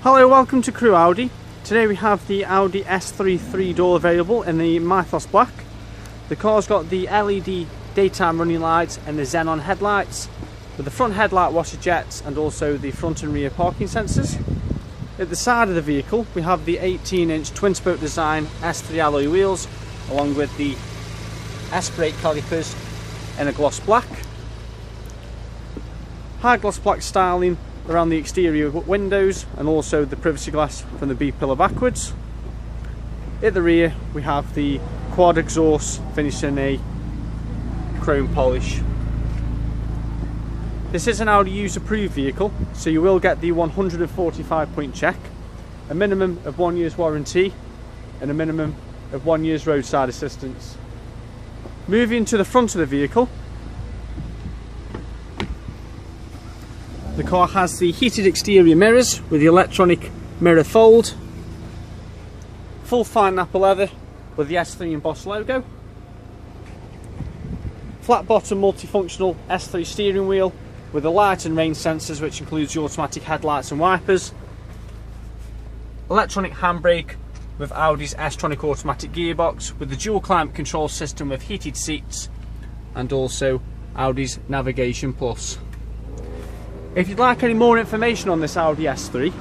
Hello, welcome to Crewe Audi. Today we have the Audi S3 3-door available in the Mythos Black. The car's got the LED daytime running lights and the xenon headlights with the front headlight washer jets and also the front and rear parking sensors. At the side of the vehicle we have the 18-inch twin spoke design S3 alloy wheels along with the S-brake calipers in a gloss black. High gloss black styling around the exterior windows and also the privacy glass from the B-pillar backwards. At the rear we have the quad exhaust finished in a chrome polish. This is an Audi user approved vehicle, so you will get the 145-point check, a minimum of 1 year's warranty and a minimum of 1 year's roadside assistance. Moving to the front of the vehicle, the car has the heated exterior mirrors with the electronic mirror fold, full fine Nappa leather with the S3 embossed logo, flat bottom multifunctional S3 steering wheel with the light and rain sensors, which includes the automatic headlights and wipers, electronic handbrake with Audi's S-tronic automatic gearbox with the dual climate control system with heated seats and also Audi's Navigation Plus. If you'd like any more information on this Audi S3,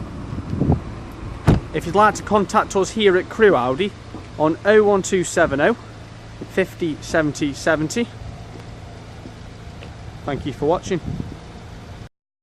if you'd like to contact us here at Crewe Audi on 01270 50 70 70. Thank you for watching.